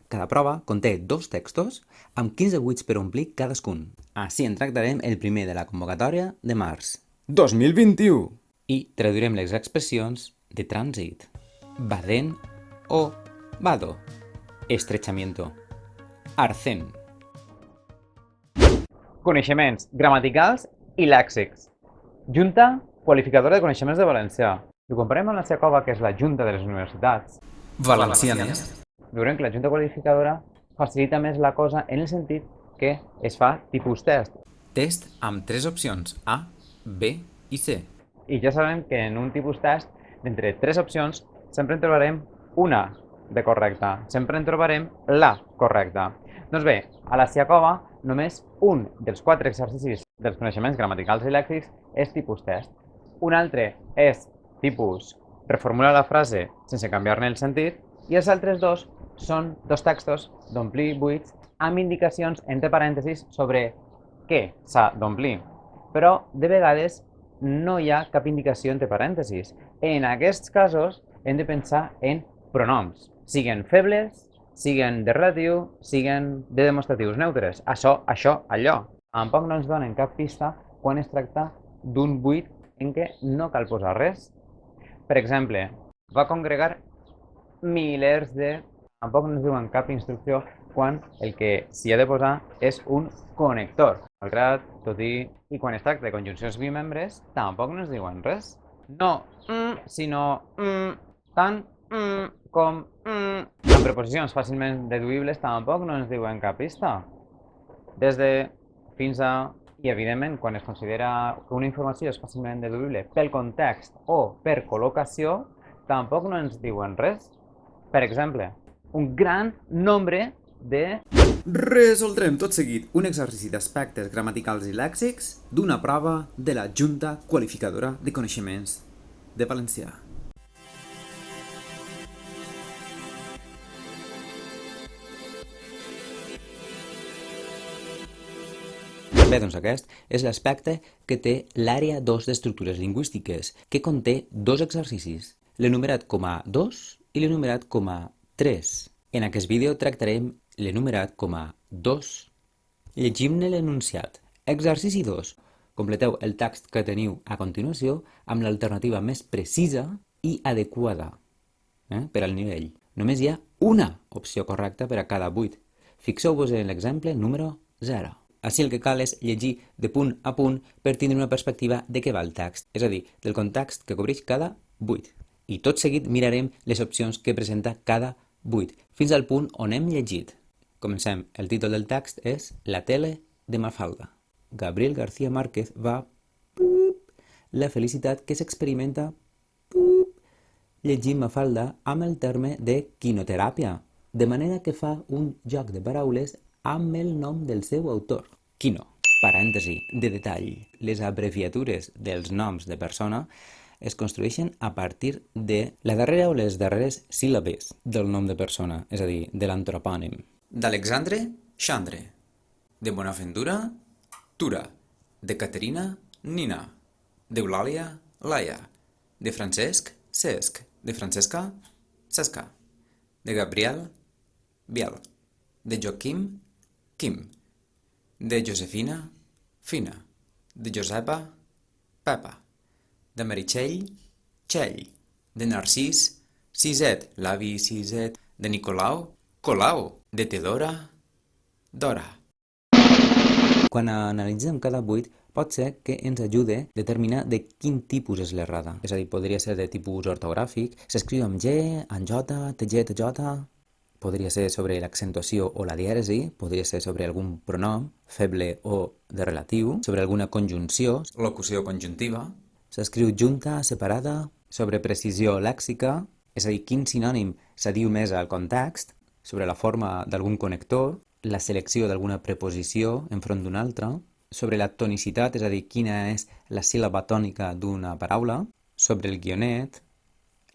Cada prova conté 2 textos amb 15 buits per omplir cadascun. Així en tractarem el primer de la convocatòria de març 2021 i traduirem les expressions de trànsit. Vadén o vado. Estrechamiento. Arcén. Coneixements gramaticals i lèxics. Junta qualificadora de coneixements de valencià. Si ho comparem amb la SECOVA, que és la Junta de les Universitats, Valencianes. veurem que la Junta qualificadora facilita més la cosa en el sentit que es fa tipus test. Test amb 3 opcions, A, B i C. I ja sabem que en un tipus test, d'entre 3 opcions, sempre en trobarem una de correcta. Sempre en trobarem la correcta. Doncs bé, a la SECOVA només un dels 4 exercicis dels coneixements gramaticals i lèxics és tipus test. Un altre és tipus reformula la frase sense canviar-ne el sentit i els altres dos són 2 textos d'omplir buits amb indicacions entre parèntesis sobre què s'ha d'omplir. Però de vegades no hi ha cap indicació entre parèntesis. En aquests casos hem de pensar en pronoms, siguen febles, siguen de relatiu, siguen de demostratius neutres. Això, allò. Tampoc no ens donen cap pista quan es tracta d'un buit en què no cal posar res. Per exemple, va congregar milers de... Tampoc no ens diuen cap instrucció quan el que s'hi ha de posar és un connector. Malgrat, tot i quan es tracta de conjuncions bimembres, tampoc no ens diuen res. No sinó tant com amb preposicions fàcilment deduïbles tampoc no ens diuen cap pista. Des de, fins a, i evidentment quan es considera que una informació és fàcilment deduïble pel context o per col·locació, tampoc no ens diuen res. Per exemple, un gran nombre de... Resoldrem tot seguit un exercici d'aspectes gramaticals i lèxics d'una prova de la Junta Qualificadora de Coneixements de Valencià. Bé, doncs aquest és l'aspecte que té l'àrea 2 d'estructures lingüístiques, que conté 2 exercicis, l'enumerat com a 2 i l'enumerat com a 3. En aquest vídeo tractarem l'enumerat com a 2. Llegim-ne l'enunciat. Exercici 2. Completeu el text que teniu a continuació amb l'alternativa més precisa i adequada per al nivell. Només hi ha una opció correcta per a cada buit. Fixeu-vos en l'exemple número 0. Així el que cal és llegir de punt a punt per tindre una perspectiva de què va el text, és a dir, del context que cobreix cada buit. I tot seguit mirarem les opcions que presenta cada buit, fins al punt on hem llegit. Comencem. El títol del text és La tele de Mafalda. Gabriel García Márquez va... La felicitat que s'experimenta... Llegim Mafalda amb el terme de quinoteràpia, de manera que fa un joc de paraules amb el nom del seu autor. Quino, parèntesi, de detall. Les abreviatures dels noms de persona es construeixen a partir de la darrera o les darreres síl·labes del nom de persona, és a dir, de l'antropònim. D'Alexandre, Xandre. De Bonaventura, Tura. De Caterina, Nina. D'Eulàlia, Laia. De Francesc, Cesc. De Francesca, Cesca. De Gabriel, Biel. De Joaquim, Quim. De Josefina, Fina. De Josepa, Pepa. De Meritxell, Txell. De Narcís, Siset, l'avi Siset. De Nicolau, Colau. De Tedora, Dora. Quan analitzem cada buit, pot ser que ens ajude a determinar de quin tipus és l'errada. És a dir, podria ser de tipus ortogràfic, s'escriu amb G, amb J, TG, TJ... Podria ser sobre l'accentuació o la dièresi, podria ser sobre algun pronom, feble o de relatiu, sobre alguna conjunció, locució conjuntiva. S'escriu junta, separada, sobre precisió lèxica, és a dir, quin sinònim s'adiu més al context, sobre la forma d'algun connector, la selecció d'alguna preposició enfront d'una altra, sobre la tonicitat, és a dir, quina és la síl·laba tònica d'una paraula, sobre el guionet,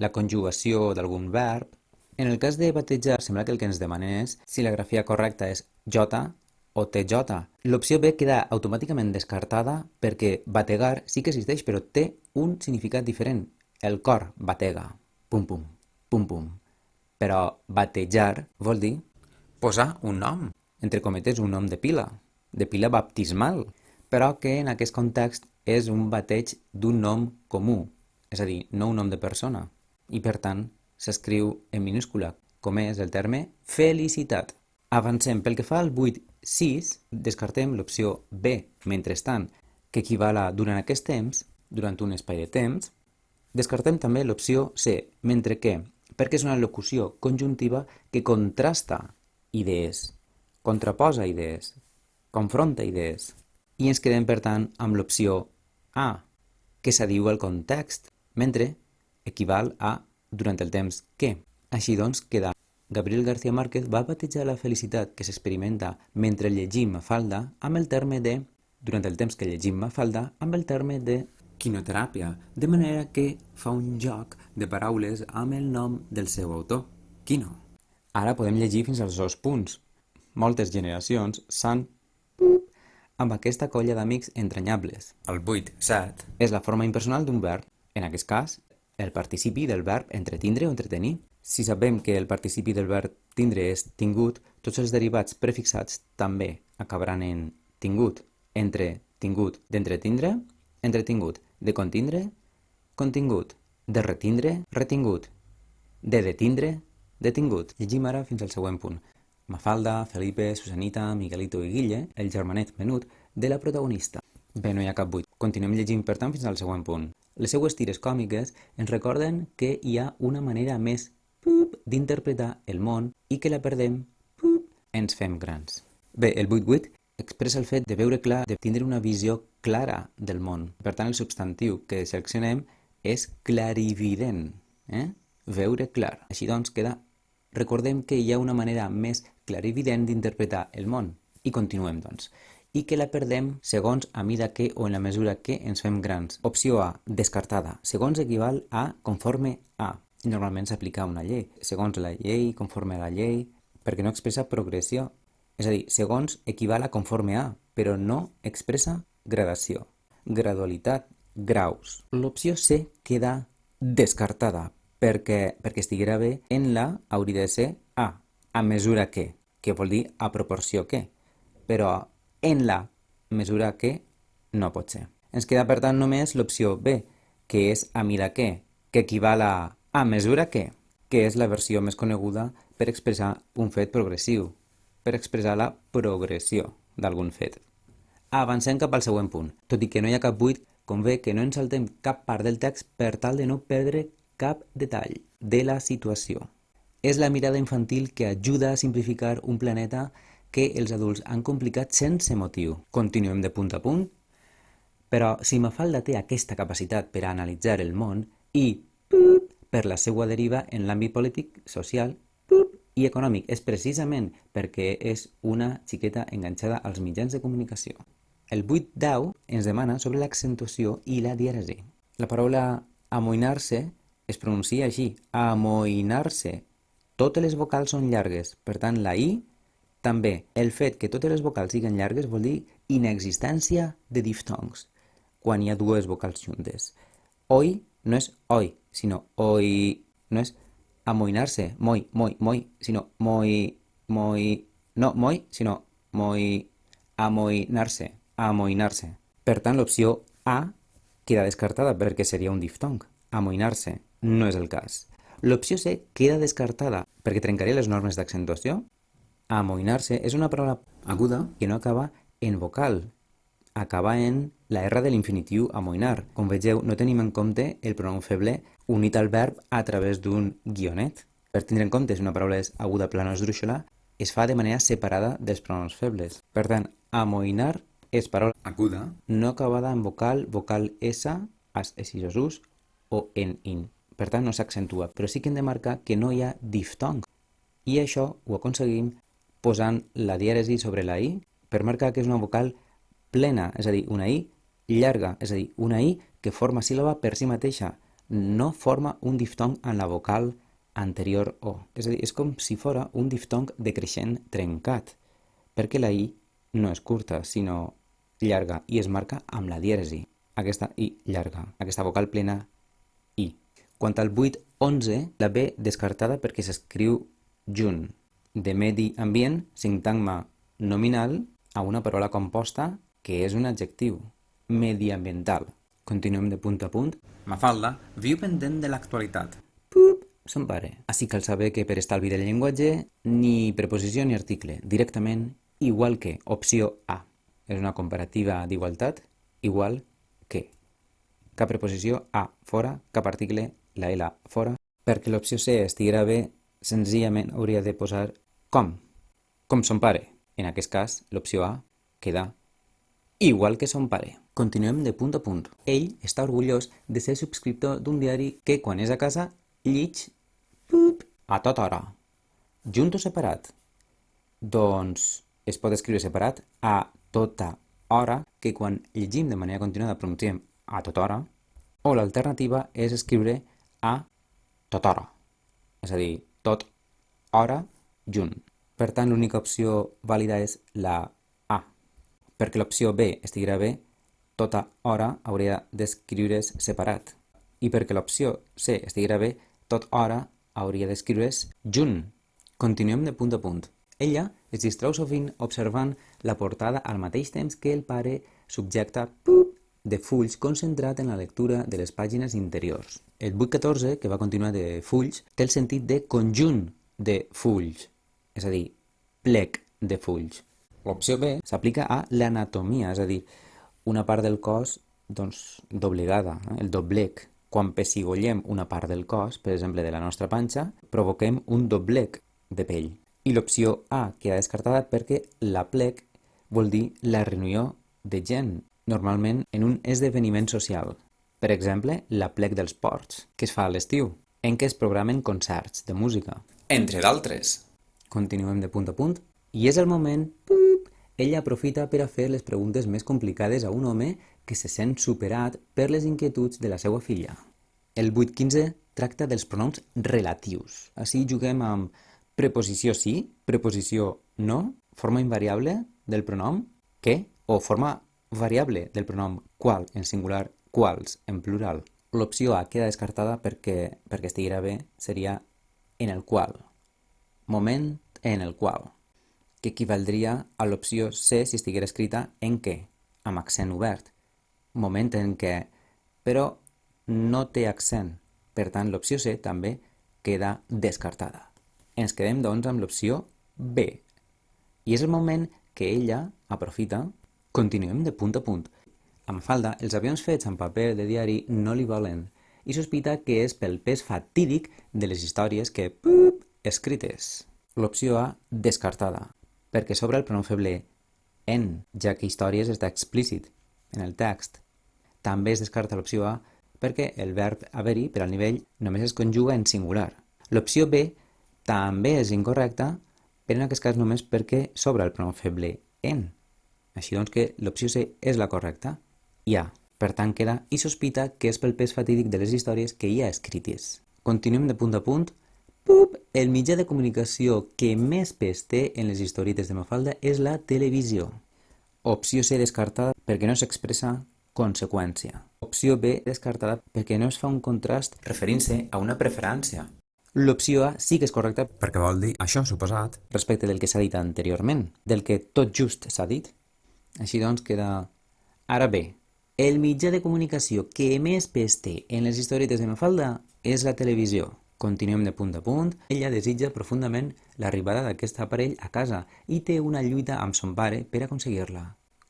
la conjugació d'algun verb. En el cas de batejar, sembla que el que ens demanen és si la grafia correcta és J o TJ. L'opció B queda automàticament descartada perquè bategar sí que existeix, però té un significat diferent. El cor batega, pum pum, pum pum. Però batejar vol dir posar un nom, entre cometes un nom de pila baptismal, però que en aquest context és un bateig d'un nom comú, és a dir, no un nom de persona, i per tant s'escriu en minúscula, com és el terme felicitat. Avancem. Pel que fa al 8.6, descartem l'opció B, mentrestant, que equival a durant aquest temps, durant un espai de temps. Descartem també l'opció C, mentre que, perquè és una locució conjuntiva que contrasta idees, contraposa idees, confronta idees. I ens quedem, per tant, amb l'opció A, que s'adiu al context, mentre equival a durant el temps que. Així doncs, queda Gabriel García Márquez va batejar la felicitat que s'experimenta mentre llegim Mafalda amb el terme de, durant el temps que llegim Mafalda, amb el terme de quinoteràpia, de manera que fa un joc de paraules amb el nom del seu autor, Quino. Ara podem llegir fins als 2 punts. Moltes generacions s'han amb aquesta colla d'amics entranyables. El 8.7 és la forma impersonal d'un verb, en aquest cas, el participi del verb entretindre o entretenir. Si sabem que el participi del verb tindre és tingut, tots els derivats prefixats també acabaran en tingut, entre tingut, d'entretindre, entretingut, de contindre, contingut, de retindre, retingut, de detindre, detingut. Llegim ara fins al següent punt. Mafalda, Felipe, Susanita, Miguelito i Guille, el germanet menut de la protagonista. Bé, no hi ha cap buit. Continuem llegint, per tant, fins al següent punt. Les seues tires còmiques ens recorden que hi ha una manera més d'interpretar el món i que la perdem, ens fem grans. Bé, el 8.8 expressa el fet de veure clar, de tindre una visió clara del món. Per tant, el substantiu que seleccionem és clarivident. Veure clar. Així doncs, recordem que hi ha una manera més clarivident d'interpretar el món. I continuem, doncs. I que la perdem segons a mida que o en la mesura que ens fem grans. Opció A, descartada. Segons equival a conforme a. I normalment s'aplica a una llei. Segons la llei, conforme a la llei, perquè no expressa progressió. És a dir, segons equival a conforme a, però no expressa gradació, gradualitat, graus. L'opció C queda descartada, perquè estiguera bé en la hauria de ser a mesura que vol dir a proporció que, però en la mesura que no pot ser. Ens queda, per tant, només l'opció B, que és a mida que equival a mesura que és la versió més coneguda per expressar un fet progressiu, per expressar la progressió d'algun fet. Avancem cap al següent punt. Tot i que no hi ha cap buit, convé que no ens saltem cap part del text per tal de no perdre cap detall de la situació. És la mirada infantil que ajuda a simplificar un planeta que els adults han complicat sense motiu. Continuem de punt a punt, però si Mafalda té aquesta capacitat per a analitzar el món i per la seva deriva en l'àmbit polític, social i econòmic, és precisament perquè és una xiqueta enganxada als mitjans de comunicació. El 8.10 ens demana sobre l'accentuació i la dièresi. La paraula amoïnar-se es pronuncia així, amoïnar-se. Totes les vocals són llargues, per tant la I també. El fet que totes les vocals siguin llargues vol dir inexistència de diftongs, quan hi ha dues vocals juntes. Oi no és oi, sinó oi, no és amoïnar-se, moi, sinó sinó amoïnar-se. Per tant, l'opció A queda descartada perquè seria un diftong. Amoïnar-se no és el cas. L'opció C queda descartada perquè trencaria les normes d'accentuació. Amoïnar-se és una paraula aguda que no acaba en vocal, acaba en la R de l'infinitiu amoïnar. Com vegeu, no tenim en compte el pronom feble unit al verb a través d'un guionet. Per tindre en compte si una paraula és aguda, plana o esdrúixola, es fa de manera separada dels pronoms febles. Per tant, amoïnar és paraula aguda, no acabada en vocal, vocal S, as, esis, us, o en in. Per tant, no s'accentua, però sí que hem de marcar que no hi ha diftong. I això ho aconseguim posant la dièresi sobre la I per marcar que és una vocal plena, és a dir, una I llarga, és a dir, una I que forma síl·laba per si mateixa, no forma un diftong en la vocal anterior O. És a dir, és com si fora un diftong decreixent trencat, perquè la I no és curta, sinó llarga, i es marca amb la dièresi, aquesta I llarga, aquesta vocal plena I. Quant al 8.11, la B descartada perquè s'escriu junt. de medi ambient, sintagma nominal a una paraula composta que és un adjectiu, mediambiental. Continuem de punt a punt. Mafalda viu pendent de l'actualitat. Pup, son pare. Així cal saber que per estalvi del llenguatge, ni preposició ni article, directament igual que, opció A. És una comparativa d'igualtat, igual que. Cap preposició A fora, cap article, la L fora. Perquè l'opció C estiguera bé, senzillament hauria de posar com son pare. En aquest cas, l'opció A queda igual que son pare. Continuem de punt a punt. Ell està orgullós de ser subscriptor d'un diari que, quan és a casa, llig a tota hora. Junt o separat? Doncs es pot escriure separat a tota hora, que quan llegim de manera continuada pronunciem a tota hora, o l'alternativa és escriure a tota hora, és a dir, tot hora junt. Per tant, l'única opció vàlida és la A. Perquè l'opció B estiguera bé, tota hora hauria d'escriure's separat. I perquè l'opció C estiguera bé, tot hora hauria d'escriure's junt. Continuem de punt a punt. Ella es distrau sovint observant la portada al mateix temps que el pare subjecta de fulls concentrat en la lectura de les pàgines interiors. El 8-14, que va continuar de fulls, té el sentit de conjunt de fulls, és a dir, plec de fulls. L'opció B s'aplica a l'anatomia, és a dir, una part del cos doblegada, el doblec. Quan pessigollem una part del cos, per exemple de la nostra panxa, provoquem un doblec de pell. I l'opció A queda descartada perquè la plec vol dir la reunió de gent, normalment en un esdeveniment social. Per exemple, la plec dels ports, que es fa a l'estiu, en què es programen concerts de música, entre d'altres. Continuem de punt a punt. I és el moment, ella aprofita per a fer les preguntes més complicades a un home que se sent superat per les inquietuds de la seva filla. El 8-15 tracta dels pronoms relatius. Així juguem amb preposició sí, preposició no, forma invariable del pronom que o forma variable del pronom qual en singular, quals en plural. L'opció A queda descartada perquè estiguera bé, seria en el qual. Moment en el qual, que equivaldria a l'opció C si estiguera escrita en què, amb accent obert. Moment en què, però no té accent. Per tant, l'opció C també queda descartada. Ens quedem, doncs, amb l'opció B. I és el moment que ella aprofita. Continuem de punt a punt. A Mafalda, els avions fets amb paper de diari no li volen i sospita que és pel pes fatídic de les històries que escrites. L'opció A descartada, perquè sobre el pronom feble en, ja que històries està explícit en el text. També es descarta l'opció A perquè el verb haver-hi per al nivell només es conjuga en singular. L'opció B també és incorrecta, però en aquest cas només perquè sobre el pronom feble en. Així doncs que l'opció C és la correcta. I A. Per tant queda i sospita que és pel pes fatídic de les històries que hi ha escrites. Continuem de punt a punt. El mitjà de comunicació que més pes té en les historietes de Mafalda és la televisió. Opció C descartada perquè no s'expressa conseqüència. Opció B descartada perquè no es fa un contrast referint-se a una preferència. L'opció A sí que és correcta perquè vol dir això suposat respecte del que s'ha dit anteriorment, del que tot just s'ha dit. Així doncs queda... Ara bé, el mitjà de comunicació que més pes té en les historietes de Mafalda és la televisió. Continuem de punt a punt. Ella desitja profundament l'arribada d'aquest aparell a casa i té una lluita amb son pare per aconseguir-la.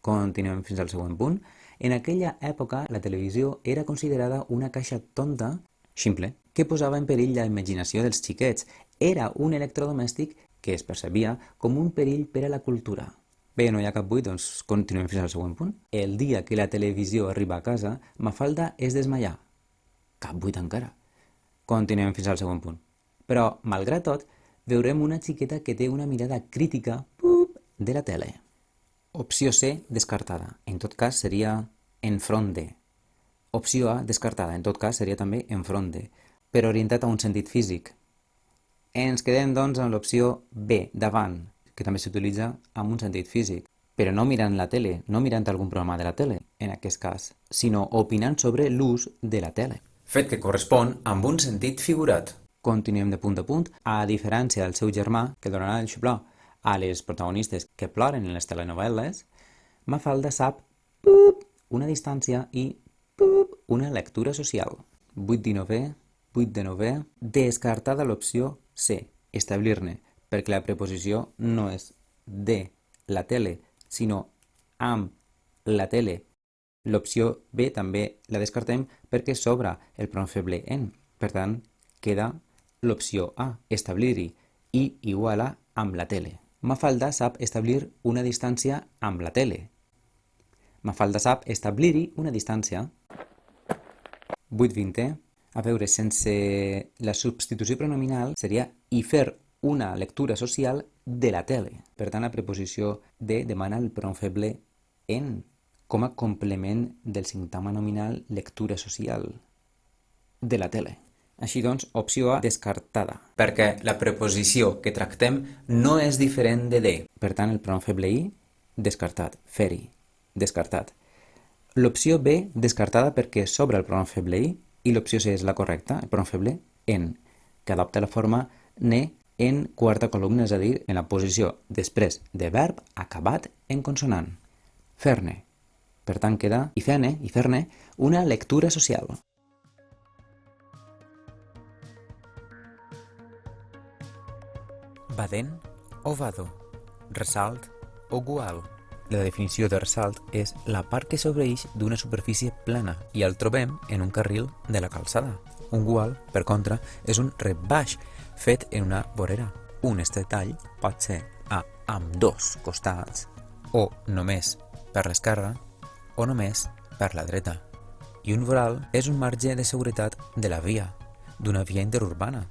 Continuem fins al següent punt. En aquella època, la televisió era considerada una caixa tonta, ximple, que posava en perill la imaginació dels xiquets. Era un electrodomèstic que es percebia com un perill per a la cultura. Bé, no hi ha cap buit, doncs continuem fins al següent punt. El dia que la televisió arriba a casa, Mafalda es desmaià. Cap buit encara. Continuem fins al següent punt. Però, malgrat tot, veurem una xiqueta que té una mirada crítica de la tele. Opció C, descartada. En tot cas, seria enfront de. Opció A, descartada. En tot cas, seria també enfront de, però orientat a un sentit físic. Ens quedem, doncs, amb l'opció B, davant, que també s'utilitza amb un sentit físic, però no mirant la tele, no mirant algun programa de la tele, en aquest cas, sinó opinant sobre l'ús de la tele. Fet que correspon amb un sentit figurat. Continuem de punt a punt. A diferència del seu germà, que donarà el xuplor a les protagonistes que ploren en les telenovel·les, Mafalda sap una distància i una lectura social. 8 de novè, descartada l'opció C, establir-ne, perquè la preposició no és de la tele, sinó amb la tele. L'opció B també la descartem perquè s'obre el pronom feble en. Per tant, queda l'opció A, establir-hi, i igual a amb la tele. Mafalda sap establir una distància amb la tele. Mafalda sap establir-hi una distància. 8.20. A veure, sense la substitució pronominal seria i fer una lectura social de la tele. Per tant, la preposició de demana el pronom feble en com a complement del sintagma nominal lectura social de la tele. Així doncs, opció A descartada, perquè la preposició que tractem no és diferent de. Per tant, el pronom feble i, descartat. Fer-hi, descartat. L'opció B descartada perquè s'obre el pronom feble i l'opció C és la correcta, el pronom feble en, que adopta la forma ne en quarta columna, és a dir, en la posició després de verb acabat en consonant. Fer-ne. Per tant, queda i fer-ne una lectura social. Badén o vado, ressalt o gual. La definició de ressalt és la part que s'obreix d'una superfície plana i el trobem en un carril de la calçada. Un gual, per contra, és un rebaix fet en una vorera. Un estretall pot ser a ambdós costats o només per l'esquerra o només per la dreta. I un voral és un marge de seguretat de la via, d'una via interurbana.